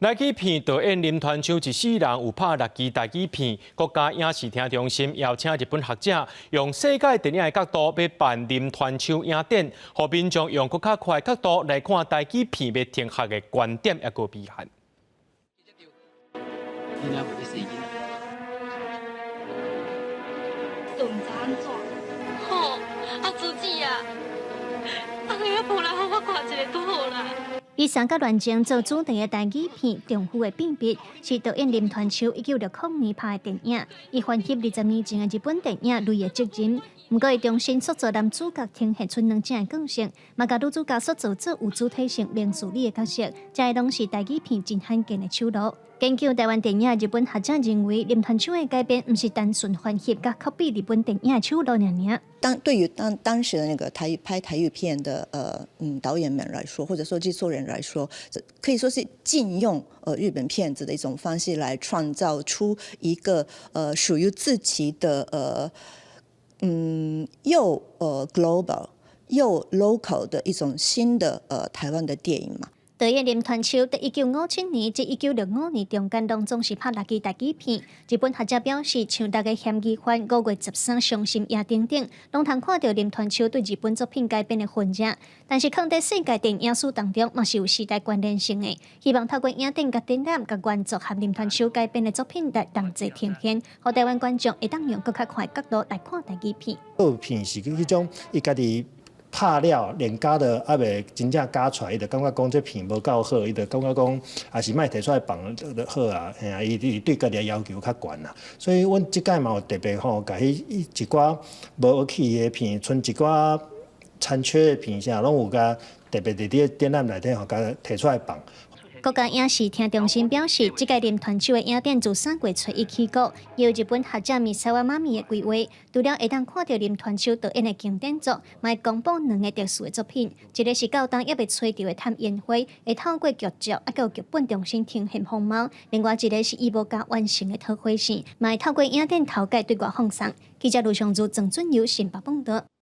来去片导演林团秋14人有拍6支台语片，国家影视厅中心邀请日本学者用世界电影的角度要办林团秋影展，让民众用更较快的角度来看台语片，要听学的观点也个厉害。都唔知安怎？吼，主子啊，你无来互我看一个都好啦。以三角乱情做主题的台语片《丈夫的秘密》是导演林团秋1960年拍的电影，伊翻翕20年前的日本电影《雷的责任》。不过，伊重新塑造男主角呈现出2种的个性，嘛甲女主角塑造做有主体性、明事理的角色，这拢是台语片真罕见的手路。研究台湾电影的日本学者认为，林团秋的改编不是单纯翻翕，甲 copy 日本电影的手路尔。对于当时的那个拍台语片的导演们来说，或者说制作人来说，可以说是禁用日本片子的一种方式来创造出一个属于自己的又global 又 local 的一种新的台湾的电影嘛。导演林团秋在1957年至1965年中间拢总是拍6支台语片。日本学者表示，像大家嫌疑犯5月13伤心夜等等，拢通看到林团秋对日本作品改编的混合。但是，放在世界电影史当中，嘛是有时代关联性的。希望透过影展甲展览，甲原作和林团秋改编的作品来同齐呈现，让台湾观众会当用更较快的角度来看台语片。这片是迄种伊家己。拍了连加的还袂真正加出来，伊就感觉讲这片无够好，伊就感觉讲也是莫摕出来放就好啊。嘿啊，伊对家己要求较悬啦。所以阮即届嘛有特别吼，甲迄一寡无去的片，剩一寡残缺的片啥，拢有甲特别伫啲展览内底吼，甲摕出来放。国家影视厅中心表示，这届林团秋的影展自3月初1起稿，由日本学者米萨瓦妈咪的规划，除了会当看到林团秋导演的经典作，嘛会公布2个特殊的作品，一个是高档也未吹到的探烟花，会透过剧照还有剧本重新呈现风貌；另外一个是伊无加完成的桃花线，嘛会透过影展头盖对外放送。记者卢尚珠、郑准佑新北报道。